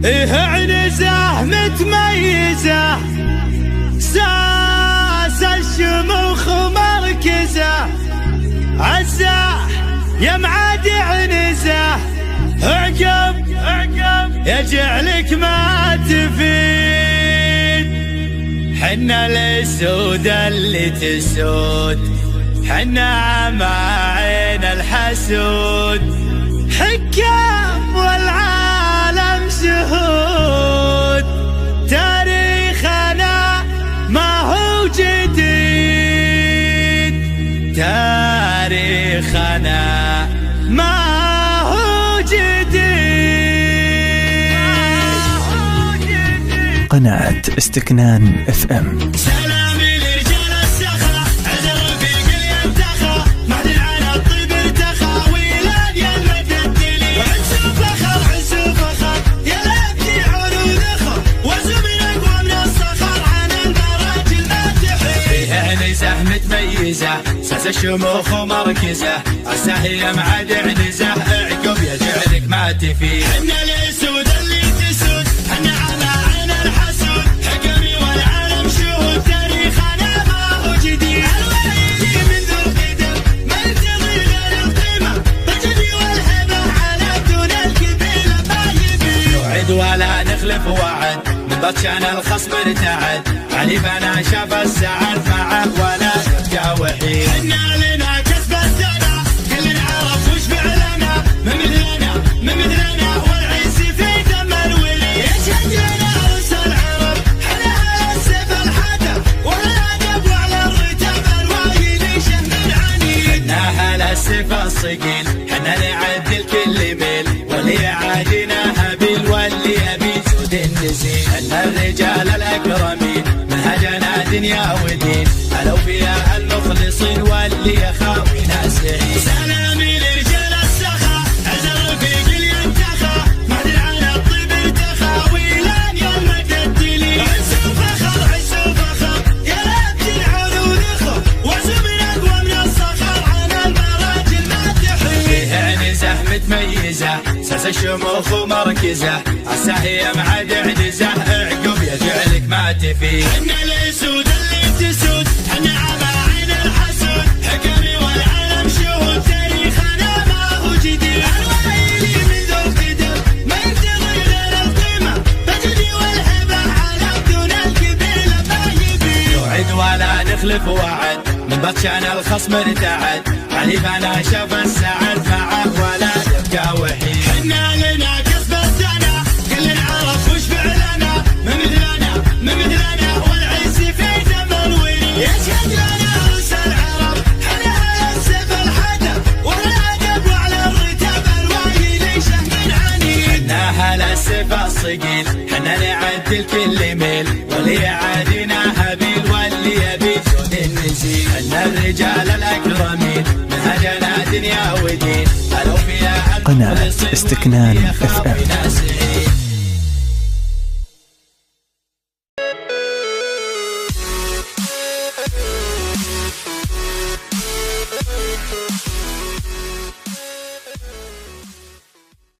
إيه عنزة متميزة، ساس الشموخ مركزة، عزة يا معادي عنزة، اعقب يجعلك ما تفيد. حنا الاسود اللي تسود، حنا مع عين الحسود، حكام والعالم شهود، تاريخنا ما هو جديد، تاريخنا ما هو جديد. قناة استكنان FM. سلامي لرجال السخا، عذر رفيق الينتخى، مهدي على الطيب ارتخى، ويلاد يا المتدلي، عزو فخر يا لابتي عروض اخر، وزو من اقوى من الصخر، عن المراجل ما تحيي. فيها عنزة متميزة، ساس الشموخ ومركزة، عسى هي معاد عنزة، اعقب يجعلك ما تفيد. حنا الاسود اللي تسود، حنا على عين الحسود، حكمي والعالم شهود، تاريخنا ما هو جديد. الويلي من ذو القدم ما يرتضي غير القيمة، بالجدي والهبة على دون الكبيرة ما يبي. نوعد ولا نخلف وعد، من بطشان الخصم ارتعد، علي بنا شاف السعد معه ولا يبقى وحيد. حنا لنا كسب السنة، كلنا عرف وش فعلنا، من مثلنا والعز في دم الولي. يشهدنا رؤوس العرب، حنا السيف الحدب، والادب وعلى الرتاب الوايد شهم عنيد. حنا على السيف الصقيل، حنا نعدل كل ميل، واللي يعادينا هبيل واللي يبي جود النزيل. حنا الرجال الاكرمين، منهجنا دنيا ودين، الاوفياء المخلصين واللي يخافنا سعيد. سلامي لرجال السخا، عزر رفيق الينتخى، مهدي على الطيب ارتخى، ويلان يا المتدلي، عزو فخر يا لابتي عروض اخر، وزو من اقوى من الصخر، عن المراجل ما تحيي. فيها عنزة متميزة، ساس الشموخ ومركزة، عسى هي معاد عنزة، اعقب يجعلك ما تفيد. حنا الاسود اللي تسود، حنا على عين الحسود، حكمي والعالم شهود، تاريخنا ما هو جديد. الويلي من ذو القدم ما يرتضي غير القيمة، بالجدي والهبة على دون الكبيرة ما يبي. نوعد ولا نخلف وعد، من بطشان الخصم ارتعد، علي بنا شاف السعد معه ولا يبقى وحيد. حنا لنا كسب السنة، كلنا عرف وش فعلنا، من مثلنا والعز في دم الولي. يشهد لنا رؤوس العرب، حنا السيف الحدب، والادب وعلى الرتاب الوايد شهم عنيد. حنا على السيف الصقيل، حنا نعدل كل ميل، واللي يعادينا هبيل واللي يبي جود النزيل. حنا الرجال الاكرمين، منهجنا دنيا ودين، الاوفياء قناة استكنان FM.